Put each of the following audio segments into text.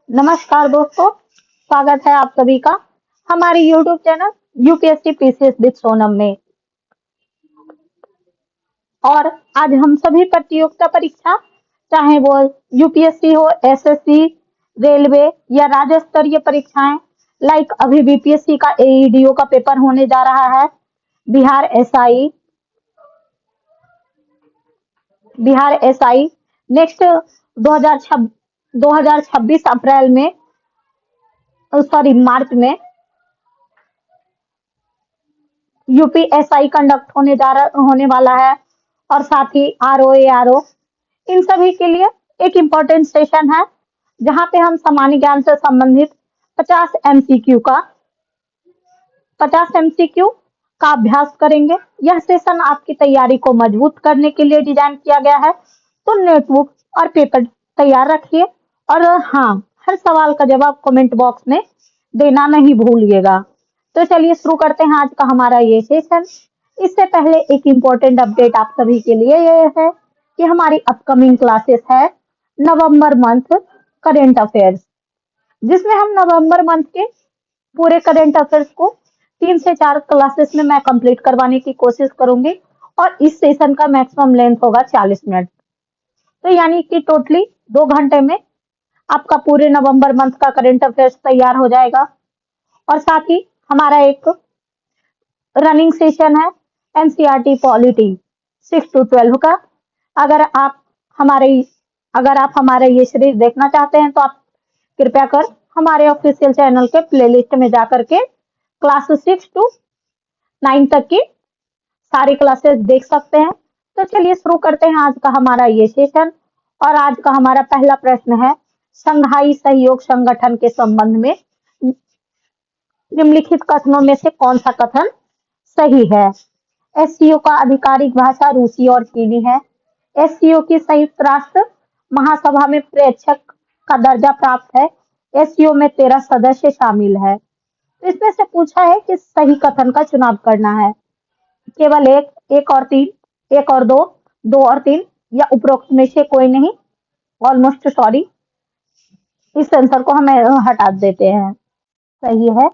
नमस्कार दोस्तों, स्वागत है आप सभी का हमारे YouTube channel UPSC PCS with Sonam में। और आज हम सभी प्रतियोगिता परीक्षा, चाहे वो यूपीएससी हो, एसएससी, रेलवे या राज्य स्तरीय परीक्षाएं, लाइक अभी बीपीएससी का एईडीओ का पेपर होने जा रहा है। बिहार एसआई नेक्स्ट 2026 अप्रैल में, सॉरी मार्च में यूपीएसआई कंडक्ट होने वाला है। और साथ ही आरओ इन सभी के लिए एक इम्पोर्टेंट सेशन है, जहां पे हम सामान्य ज्ञान से संबंधित 50 एमसीक्यू का 50 एमसीक्यू का अभ्यास करेंगे। यह सेशन आपकी तैयारी को मजबूत करने के लिए डिजाइन किया गया है, तो नोटबुक और पेपर तैयार रखिए। और हाँ, हर सवाल का जवाब कमेंट बॉक्स में देना नहीं भूलिएगा। तो चलिए शुरू करते हैं आज का हमारा ये सेशन। इससे पहले एक इम्पोर्टेंट अपडेट आप सभी के लिए ये है कि हमारी अपकमिंग क्लासेस है नवंबर मंथ करेंट अफेयर्स, जिसमें हम नवंबर मंथ के पूरे करेंट अफेयर्स को 3 से 4 क्लासेस में मैं कंप्लीट करवाने की कोशिश करूंगी। और इस सेशन का मैक्सिमम लेंथ होगा 40 मिनट। तो यानी कि टोटली 2 घंटे में आपका पूरे नवंबर मंथ का करेंट अफेयर्स तैयार हो जाएगा। और साथ ही हमारा एक रनिंग सेशन है एनसीईआरटी पॉलिटी 6 to 12 का। अगर आप हमारे अगर आप हमारे ये सीरीज देखना चाहते हैं तो आप कृपया कर हमारे ऑफिशियल चैनल के प्लेलिस्ट में जाकर के क्लास 6 to 9 तक की सारी क्लासेस देख सकते हैं। तो चलिए शुरू करते हैं आज का हमारा ये सेशन। और आज का हमारा पहला प्रश्न है, संघाई सहयोग संगठन के संबंध में निम्नलिखित कथनों में से कौन सा कथन सही है। एससीओ का आधिकारिक भाषा रूसी और चीनी है। एससीओ की संयुक्त राष्ट्र महासभा में प्रेक्षक का दर्जा प्राप्त है। एससीओ में 13 सदस्य शामिल है। तो इसमें से पूछा है कि सही कथन का चुनाव करना है। केवल एक और तीन, एक और दो, दो और तीन, या उपरोक्त में से कोई नहीं। ऑलमोस्ट सॉरी, इस आंसर को हमें हटा देते हैं। सही है,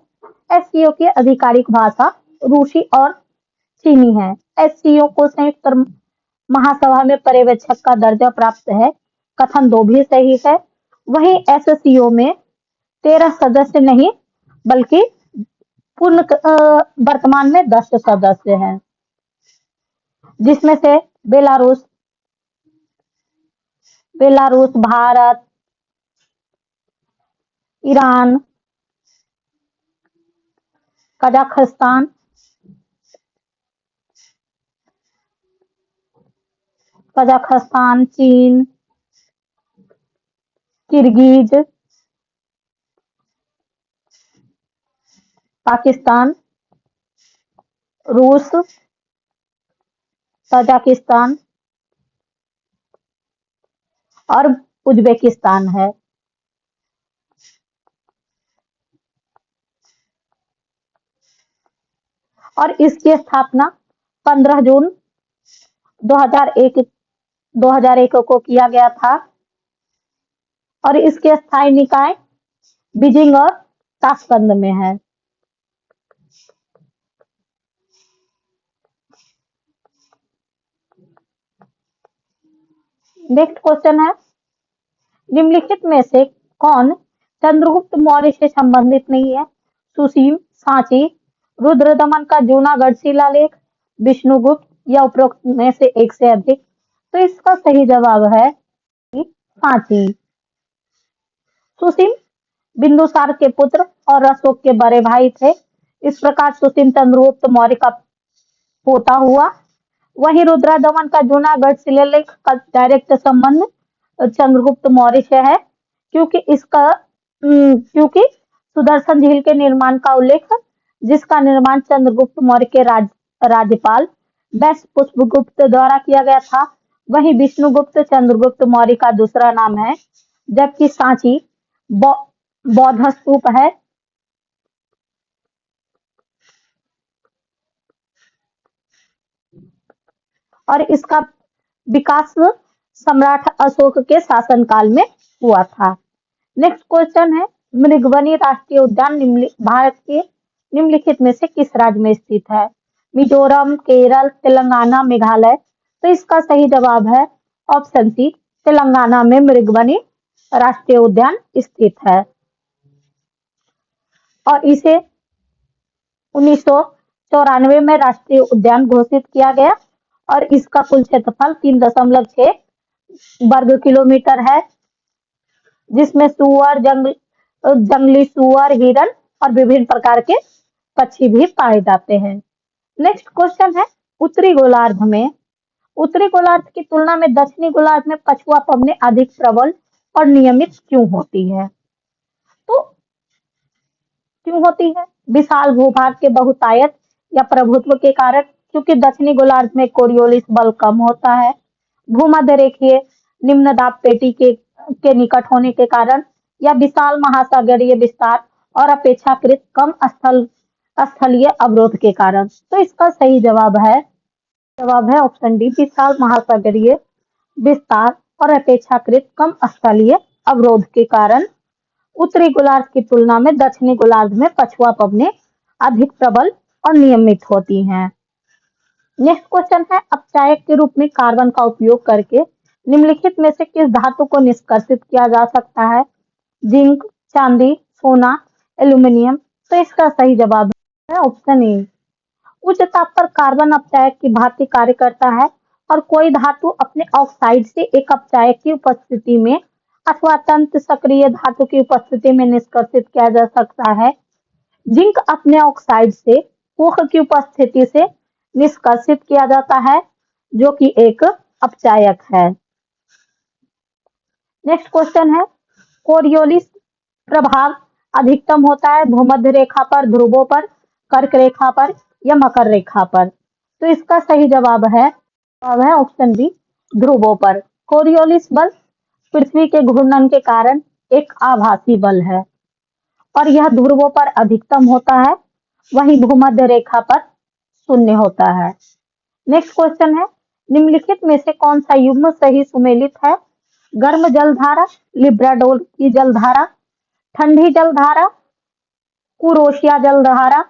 एससीओ की आधिकारिक भाषा रूसी और चीनी है। एससीओ को संयुक्त महासभा में पर्यवेक्षक का दर्जा प्राप्त है। कथन 2 भी सही है। वहीं एससीओ में 13 सदस्य नहीं, बल्कि वर्तमान में 10 सदस्य हैं, जिसमें से बेलारूस, भारत, ईरान, कजाकिस्तान, चीन, किर्गिज, पाकिस्तान, रूस, तजाकिस्तान और उज्बेकिस्तान है। और इसकी स्थापना 15 जून 2001 को किया गया था। और इसके स्थायी निकाय बीजिंग और ताशकंद में है। नेक्स्ट क्वेश्चन है, निम्नलिखित में से कौन चंद्रगुप्त मौर्य से संबंधित नहीं है। सुसीम, सांची, रुद्रदमन का जूनागढ़ शिलालेख, विष्णुगुप्त, या उपरोक्त में से एक से अधिक। तो इसका सही जवाब है सांची। सुसीम बिंदुसार के पुत्र और अशोक के बड़े भाई थे। इस प्रकार सुसीम चंद्रगुप्त मौर्य का पोता हुआ। वहीं रुद्रदमन का जूनागढ़ शिलालेख का डायरेक्ट संबंध चंद्रगुप्त मौर्य से है, क्योंकि सुदर्शन झील के निर्माण का उल्लेख, जिसका निर्माण चंद्रगुप्त मौर्य के राज्यपाल वैश्य पुष्पगुप्त द्वारा किया गया था। वहीं विष्णुगुप्त चंद्रगुप्त मौर्य का दूसरा नाम है, जबकि सांची बौद्ध स्तूप है। और इसका विकास सम्राट अशोक के शासनकाल में हुआ था। नेक्स्ट क्वेश्चन है, मृगवनी राष्ट्रीय उद्यान भारत के निम्नलिखित में से किस राज्य में स्थित है? मिजोरम, केरल, तेलंगाना, मेघालय। तो इसका सही जवाब है ऑप्शन सी, तेलंगाना में मृगवनी राष्ट्रीय उद्यान स्थित है और इसे 1994 में राष्ट्रीय उद्यान घोषित किया गया और इसका कुल क्षेत्रफल 3.6 वर्ग किलोमीटर है, जिसमें सुअर, जंगली सुअर, हिरन और विभिन्न प्रकार के पक्षी भी पाए जाते हैं। नेक्स्ट क्वेश्चन है, उत्तरी गोलार्ध में उत्तरी गोलार्ध की तुलना में दक्षिणी गोलार्ध में पछुआ पवनें अधिक प्रबल और नियमित क्यों होती है? तो क्यों होती है? विशाल भूभाग के बहुतायत या प्रभुत्व के कारण, क्योंकि दक्षिणी गोलार्ध में कोरियोलिस बल कम होता है, भूमध्य रेखीय निम्न दाब पेटी के निकट होने के कारण, या विशाल महासागरीय विस्तार और अपेक्षाकृत कम स्थलीय अवरोध के कारण। तो इसका सही जवाब है ऑप्शन डी, विशाल महासागरीय विस्तार और अपेक्षाकृत कम स्थलीय अवरोध के कारण उत्तरी गोलार्ध की तुलना में दक्षिणी गोलार्ध में पछुआ पवनें अधिक प्रबल और नियमित होती हैं। नेक्स्ट क्वेश्चन है, अपचायक के रूप में कार्बन का उपयोग करके निम्नलिखित में से किस धातु को निष्कर्षित किया जा सकता है? जिंक, चांदी, सोना, एल्यूमिनियम। तो इसका सही जवाब है ऑप्शन ए। उच्च ताप पर कार्बन अपचायक की भांति कार्य करता है और कोई धातु अपने ऑक्साइड से एक अपचायक की उपस्थिति में अथवा अत्यंत सक्रिय धातु की उपस्थिति में निष्कर्षित किया जा सकता है। जिंक अपने ऑक्साइड से कोह की उपस्थिति से निष्कर्षित किया जाता है, जो कि एक अपचायक है। नेक्स्ट क्वेश्चन है, कोरियोलिस प्रभाव अधिकतम होता है भूमध्य रेखा पर, ध्रुवों पर, कर्क रेखा पर या मकर रेखा पर? तो इसका सही जवाब है ऑप्शन बी, ध्रुवों पर। कोरियोलिस बल पृथ्वी के घूर्णन के कारण एक आभासी बल है और यह ध्रुवों पर अधिकतम होता है, वहीं भूमध्य रेखा पर शून्य होता है। नेक्स्ट क्वेश्चन है, निम्नलिखित में से कौन सा युग्म सही सुमेलित है? गर्म जलधारा, लिब्राडोर की जलधारा, ठंडी जलधारा, कुरोशिया जलधारा,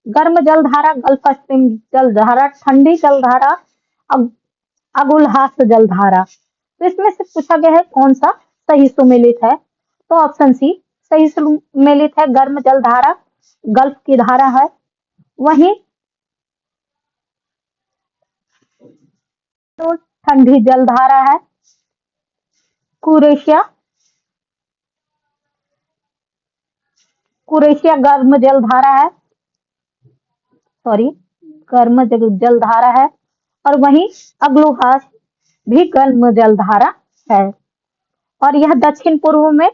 गर्म जलधारा, गल्फ स्ट्रीम जलधारा, ठंडी जलधारा, अगुलहास जलधारा। तो इसमें से पूछा गया है कौन सा सही सुमेलित है? तो ऑप्शन सी सही सुमेलित है, गर्म जलधारा गल्फ की धारा है, वहीं तो ठंडी जलधारा है कुरेशिया गर्म जलधारा है, गर्म जलधारा है और वहीं अगलुहास भी गर्म जलधारा है और यह दक्षिण पूर्व में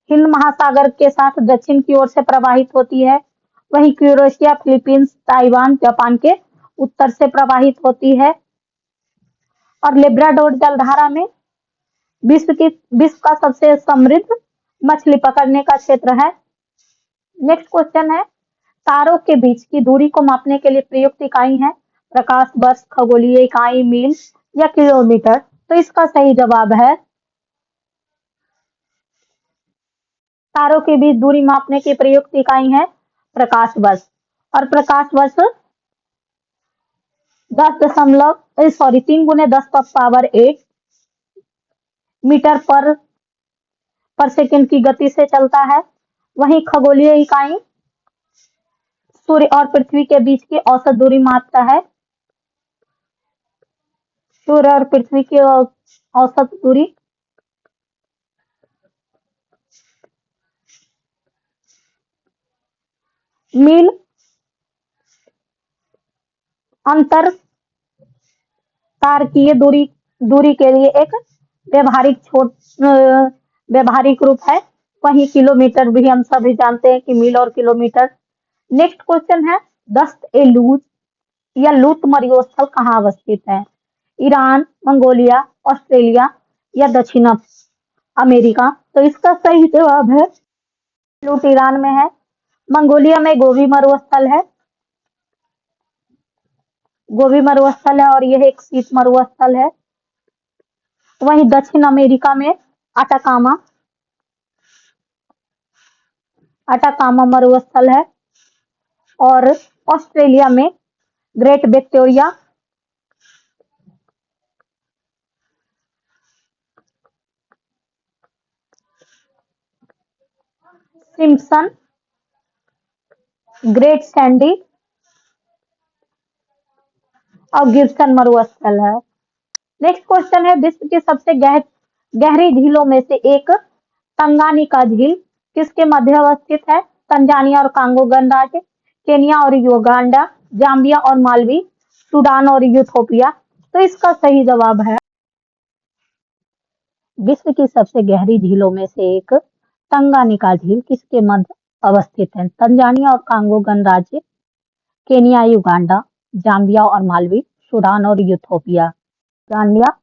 हिंद महासागर के साथ दक्षिण की ओर से प्रवाहित होती है, वहीं क्यूरेशिया फिलीपींस, ताइवान, जापान के उत्तर से प्रवाहित होती है और लेब्राडोर जलधारा में विश्व का सबसे समृद्ध मछली पकड़ने का क्षेत्र है। नेक्स्ट क्वेश्चन है, तारों के बीच की दूरी को मापने के लिए प्रयुक्त इकाई है प्रकाश वर्ष, खगोलीय इकाई, मील या किलोमीटर? तो इसका सही जवाब है, तारों के बीच दूरी मापने की प्रयुक्त इकाई है प्रकाश वर्ष और प्रकाश वर्ष 3×10⁸ मीटर पर सेकंड की गति से चलता है, वहीं खगोलीय इकाई सूर्य और पृथ्वी के बीच की औसत दूरी मापता है, सूर्य और पृथ्वी की औसत दूरी मील अंतर तारकीय दूरी के लिए एक व्यवहारिक रूप है, वहीं किलोमीटर भी हम सभी जानते हैं कि मील और किलोमीटर। नेक्स्ट क्वेश्चन है, दस्त ए लूज या लूत मरुस्थल कहाँ अवस्थित है? ईरान, मंगोलिया, ऑस्ट्रेलिया या दक्षिण अमेरिका? तो इसका सही जवाब है, लूट ईरान में है, मंगोलिया में गोबी मरुस्थल है और यह एक शीत मरुस्थल है, वहीं दक्षिण अमेरिका में अटाकामा अटाकामा मरुस्थल है। और ऑस्ट्रेलिया में great Victoria, Simpson, great Sandy और गिब्सन मरुस्थल है। नेक्स्ट क्वेश्चन है, विश्व की सबसे गहरी झीलों में से एक तंगानिका झील किसके मध्य अवस्थित है? तंजानिया और कांगो गणराज्य, केनिया और युगांडा, जाम्बिया और मालवी, सूडान और यूथोपिया। तो इसका सही जवाब है विश्व की सबसे गहरी झीलों में से एक तंगानिका झील किसके मध्य अवस्थित है? तंजानिया और कांगो गणराज्य, केनिया, युगांडा, जाम्बिया और मालवी, सूडान और यूथोपिया। गांडिया,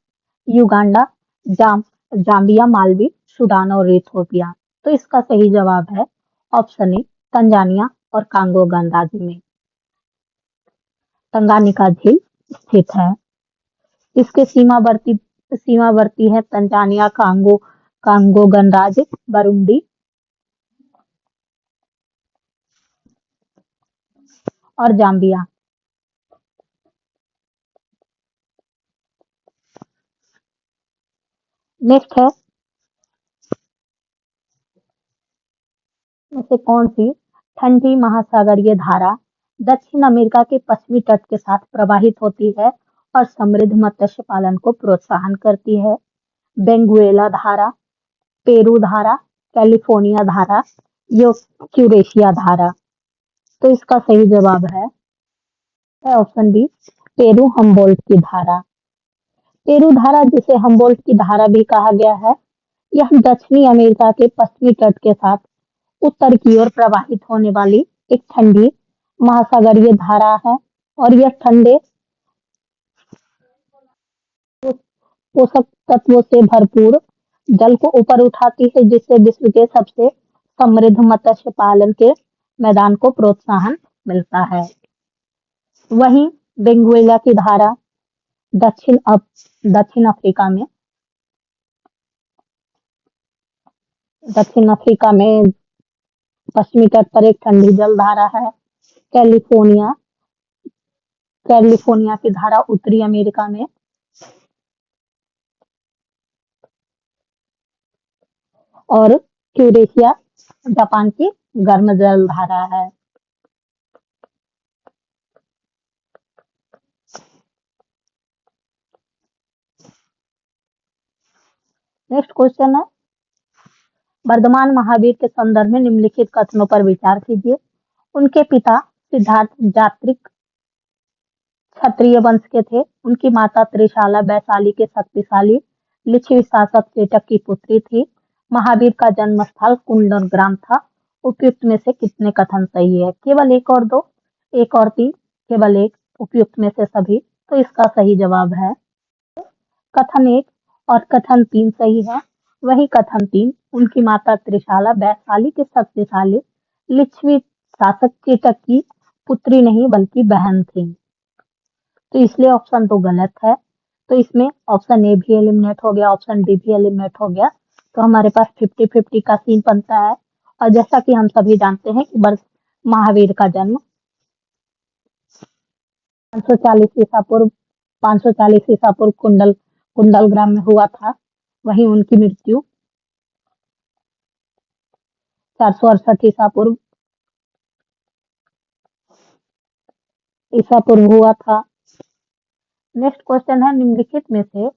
युगांडा, जाम्बिया, मालवी, सूडान और इथियोपिया। तो इसका सही जवाब है ऑप्शन ए, तंजानिया और कांगो गणराज्य में तंगानिका झील स्थित है। इसके सीमावर्ती है तंजानिया, कांगो गणराज्य, बुरुंडी और जाम्बिया। नेक्स्ट है, में से कौन सी ठंडी महासागरीय धारा दक्षिण अमेरिका के पश्चिमी तट के साथ प्रवाहित होती है और समृद्ध मत्स्य पालन को प्रोत्साहन करती है? बेंगुएला धारा, पेरू धारा, कैलिफोर्निया धारा, यो क्यूरेशिया धारा। तो इसका सही जवाब है ऑप्शन बी, पेरू हम्बोल्ट की धारा। पेरू धारा, जिसे हम्बोल्ट की धारा भी कहा गया है, यह दक्षिणी अमेरिका के पश्चिमी तट के साथ उत्तर की ओर प्रवाहित होने वाली एक ठंडी महासागरीय धारा है और यह ठंडे पोषक तत्वों से भरपूर जल को ऊपर उठाती है, जिससे विश्व के सबसे समृद्ध मत्स्य पालन के मैदान को प्रोत्साहन मिलता है। वहीं वेनेजुएला की धारा दक्षिण अफ्रीका में पश्चिमी तट पर एक ठंडी जल धारा है। कैलिफोर्निया की धारा उत्तरी अमेरिका में और क्यूरेशिया जापान की गर्म जल धारा है। नेक्स्ट क्वेश्चन है, वर्धमान महावीर के संदर्भ में निम्नलिखित कथनों पर विचार कीजिए। उनके पिता सिद्धार्थ जात्रिक क्षत्रिय वंश के थे। उनकी माता त्रिशाला वैशाली के शक्तिशाली लिच्छवी शासक चेटक की पुत्री थी। महावीर का जन्म स्थल कुंडग्राम था। उपयुक्त में से कितने कथन सही है? केवल एक और दो, एक और तीन, केवल एक, उपयुक्त में से सभी। तो इसका सही जवाब है कथन एक और कथन तीन सही है। वही कथन तीन, उनकी माता त्रिशाला वैशाली के शक्तिशाली लिच्छवी शासक चेटक की पुत्री नहीं बल्कि बहन थी। तो इसलिए ऑप्शन तो गलत है। तो इसमें ऑप्शन ए भी एलिमिनेट हो गया, ऑप्शन डी भी एलिमिनेट हो गया। तो हमारे पास 50-50 का सीन बनता है। और जैसा कि हम सभी जानते हैं कि महावीर का जन्म 540 ईसा पूर्व कुंडलग्राम में हुआ था। वहीं उनकी मृत्यु 468 ईसा पूर्व हुआ था। नेक्स्ट क्वेश्चन है, निम्नलिखित में से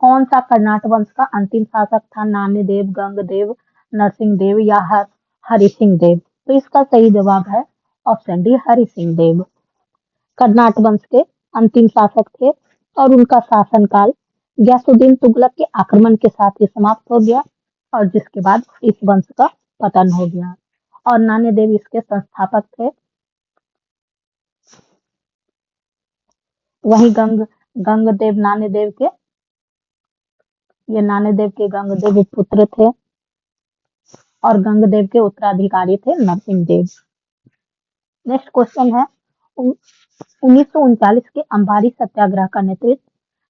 कौन सा कर्नाटक वंश का अंतिम शासक था? नान्यदेव, गंगदेव, नरसिंहदेव या हरि सिंह देव। तो इसका सही जवाब है ऑप्शन डी, हरि सिंह देव। कर्नाटक वंश के अंतिम शासक थे और उनका शासनकाल गयासुद्दीन तुगलक के आक्रमण के साथ ही समाप्त हो गया और जिसके बाद इस वंश का पतन हो गया और नान्यदेव इसके संस्थापक थे। वही गंगदेव नान्यदेव के गंगदेव पुत्र थे और गंगदेव के उत्तराधिकारी थे नरसिंह देव। नेक्स्ट क्वेश्चन है, 1939 के अंबारी सत्याग्रह का नेतृत्व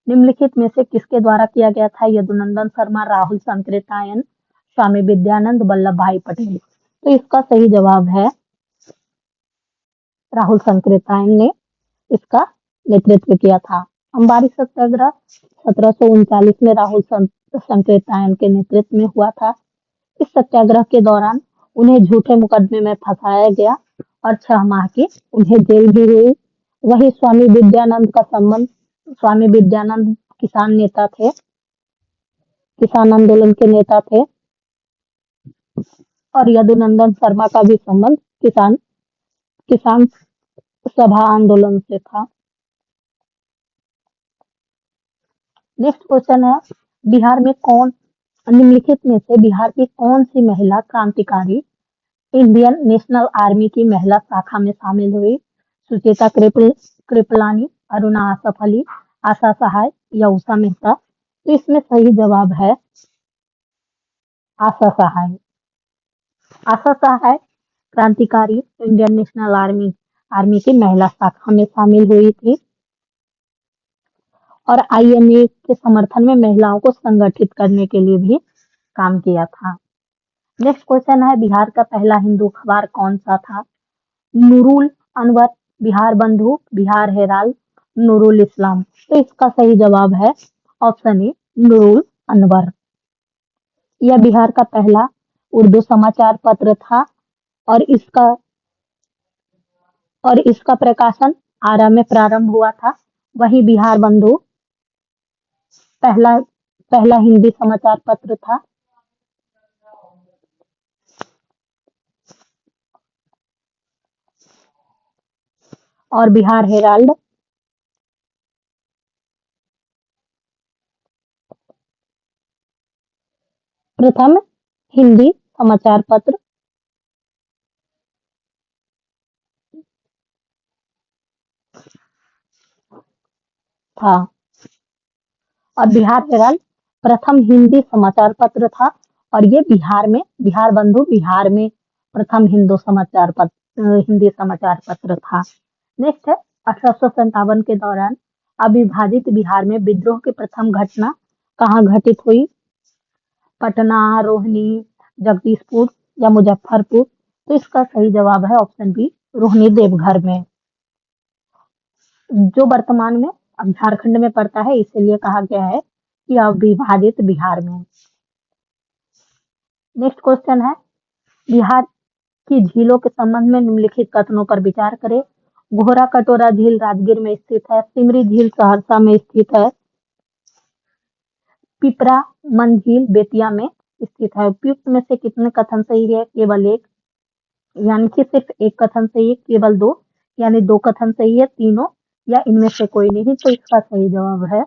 निम्नलिखित में से किसके द्वारा किया गया था? यदुनंदन शर्मा, राहुल सांकृत्यायन, स्वामी विद्यानंद, वल्लभ भाई पटेल। तो इसका सही जवाब है राहुल संकृतायन ने इसका नेतृत्व किया था। अंबारी सत्याग्रह 1739 में राहुल संकृतायन के नेतृत्व में हुआ था। इस सत्याग्रह के दौरान उन्हें झूठे मुकदमे में फंसाया गया और 6 माह की उन्हें जेल भी हुई। वही स्वामी विद्यानंद का संबंध, स्वामी विद्यानंद किसान नेता थे, किसान आंदोलन के नेता थे, और यदुनंदन शर्मा का भी संबंध किसान किसान सभा आंदोलन से था। नेक्स्ट क्वेश्चन है, बिहार में कौन निम्नलिखित में से बिहार की कौन सी महिला क्रांतिकारी इंडियन नेशनल आर्मी की महिला शाखा में शामिल हुई? सुचेता कृपलानी, अरुणा आसफ अली, आशा सहाय या उषा मेहता? तो इसमें सही जवाब है आशा सहाय। आशा सहाय क्रांतिकारी इंडियन नेशनल आर्मी की महिला शाखा में शामिल हुई थी और आईएनए के समर्थन में महिलाओं को संगठित करने के लिए भी काम किया था। नेक्स्ट क्वेश्चन है, बिहार का पहला हिंदू अखबार कौन सा था? नूरुल अनवर, बिहार बंधु, बिहार हेराल्ड, नूरुल इस्लाम? तो इसका सही जवाब है ऑप्शन ए, नूरुल अनवर। यह बिहार का पहला उर्दू समाचार पत्र था और इसका प्रकाशन आरा में प्रारंभ हुआ था। वही बिहार बंधु पहला हिंदी समाचार पत्र था। और बिहार हेराल्ड प्रथम हिंदी समाचार पत्र था और बिहार हेराल्ड प्रथम हिंदी समाचार पत्र था और ये बिहार बंधु बिहार में प्रथम हिंदी समाचार पत्र था। नेक्स्ट है, 1857 के दौरान अविभाजित बिहार में विद्रोह की प्रथम घटना कहाँ घटित हुई? पटना, रोहिणी, जगदीशपुर या मुजफ्फरपुर? तो इसका सही जवाब है ऑप्शन बी, रोहिणी देवघर में, जो वर्तमान में अब झारखंड में पड़ता है, इसीलिए कहा गया है कि अविभाजित बिहार में। नेक्स्ट क्वेश्चन है, बिहार की झीलों के संबंध में निम्नलिखित कथनों पर विचार करें। घोरा कटोरा झील राजगीर में स्थित है, सिमरी झील सहरसा में स्थित है, पिपरा मन झील बेतिया में स्थित है। उपयुक्त में से कितने कथन सही है? केवल एक, यानी कि सिर्फ एक कथन सही है, केवल दो, यानी दो कथन सही है, तीनों या इनमें से कोई नहीं? तो इसका सही जवाब है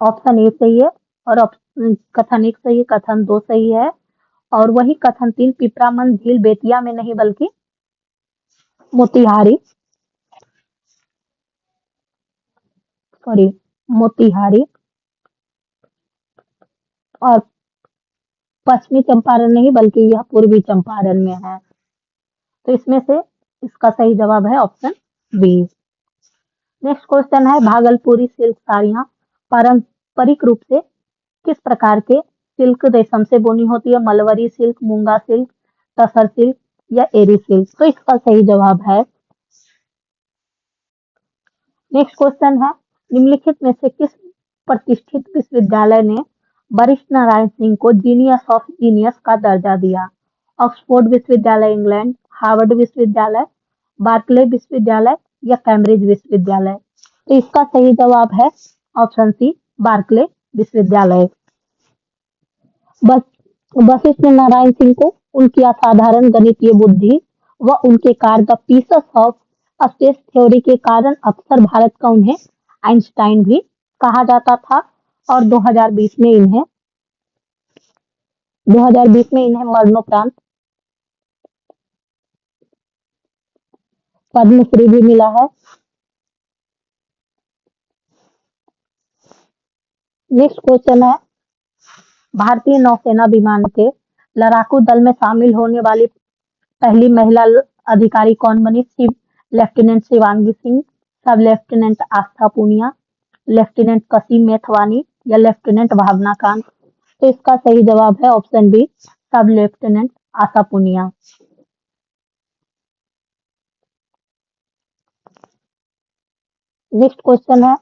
ऑप्शन ए सही है और कथन एक सही है, कथन दो सही है और वही कथन तीन पिपरामन झील बेतिया में नहीं बल्कि मोतिहारी और पश्चिमी चंपारण नहीं बल्कि यह पूर्वी चंपारण में है। तो इसमें से इसका सही जवाब है ऑप्शन बी। नेक्स्ट क्वेश्चन है, भागलपुरी सिल्क साड़ियां पारंपरिक रूप से किस प्रकार के सिल्क रेशम से बुनी होती है? मलवरी सिल्क, मूंगा सिल्क, तसर सिल्क या एरी सिल्क? तो इसका सही जवाब है। नेक्स्ट क्वेश्चन है, निम्नलिखित में से किस प्रतिष्ठित विश्वविद्यालय ने वरिष्ठ नारायण सिंह को जीनियस ऑफ जीनियस का दर्जा दिया? ऑक्सफोर्ड विश्वविद्यालय इंग्लैंड, हार्वर्ड विश्वविद्यालय, बार्कले विश्वविद्यालय या कैम्ब्रिज विश्वविद्यालय? तो इसका सही जवाब है ऑप्शन सी, बार्कले विश्वविद्यालय। वशिष्ठ नारायण सिंह को उनकी असाधारण गणितीय बुद्धि व उनके कार्य the pieces of space theory के कारण अक्सर भारत का उन्हें आइंस्टाइन भी कहा जाता था और 2020 में इन्हें मरणोपरांत पद्मश्री भी मिला है। नेक्स्ट क्वेश्चन है, भारतीय नौसेना विमान के लड़ाकू दल में शामिल होने वाली पहली महिला अधिकारी कौन बनी? लेफ्टिनेंट शिवांगी सिंह, सब लेफ्टिनेंट आस्था पूनिया, लेफ्टिनेंट कसीम मेथवानी या लेफ्टिनेंट भावना कांत? तो इसका सही जवाब है ऑप्शन बी, सब लेफ्टिनेंट आशा पुनिया। नेक्स्ट क्वेश्चन है,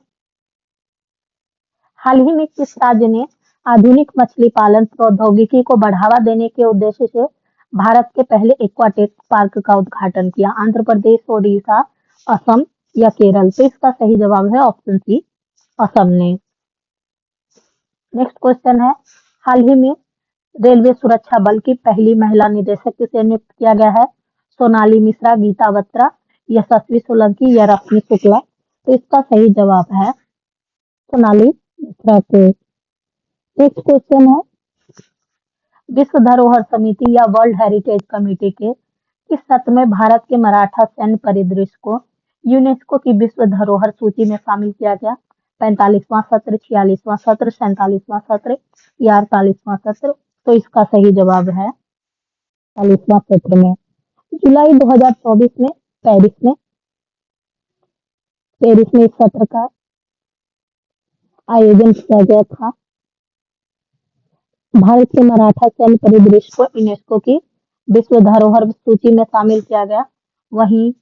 हाल ही में किस राज्य ने आधुनिक मछली पालन प्रौद्योगिकी को बढ़ावा देने के उद्देश्य से भारत के पहले एक्वाटेक पार्क का उद्घाटन किया? आंध्र प्रदेश, ओडिशा, असम या केरल? तो इसका सही जवाब है ऑप्शन सी, असम ने। नेक्स्ट क्वेश्चन है, हाल ही में रेलवे सुरक्षा बल की पहली महिला निदेशक किसे नियुक्त किया गया है? सोनाली मिश्रा, गीता बत्रा, यशस्वी सोलंकी या रश्मि शुक्ला? तो इसका सही जवाब है सोनाली मिश्रा के। नेक्स्ट क्वेश्चन है, विश्व धरोहर समिति या वर्ल्ड हेरिटेज कमेटी के किस सत्र में भारत के मराठा सैन्य परिदृश्य को यूनेस्को की विश्व धरोहर सूची में शामिल किया गया? 45वां सत्र, 46वां सत्र, 47वां सत्र या 48वां सत्र? तो इसका सही जवाब है 48वां सत्र में। जुलाई 2024 में पेरिस में इस सत्र का आयोजन किया गया था। भारत के मराठा सैन्य परिदृश्य को यूनेस्को की विश्व धरोहर सूची में शामिल किया गया। वहीं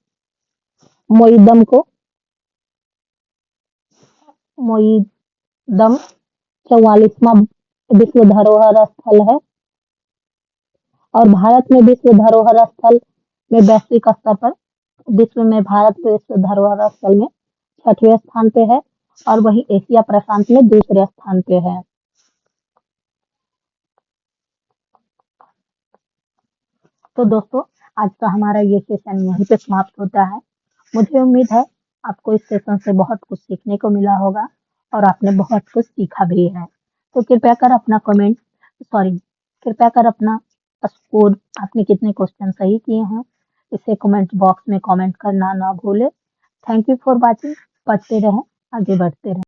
मोईदम 44वां विश्व धरोहर स्थल है और भारत में विश्व धरोहर स्थल में वैश्विक स्तर पर विश्व में भारत विश्व धरोहर स्थल में 6वें स्थान पे है और वहीं एशिया प्रशांत में दूसरे स्थान पे है। तो दोस्तों, आज का हमारा ये सेशन यहीं पे समाप्त होता है। मुझे उम्मीद है आपको इस सेशन से बहुत कुछ सीखने को मिला होगा और आपने बहुत कुछ सीखा भी है। तो कृपया कर अपना स्कोर, आपने कितने क्वेश्चन सही किए हैं, इसे कमेंट बॉक्स में कमेंट करना ना भूले। Thank you for watching. पढ़ते रहें, आगे बढ़ते रहें।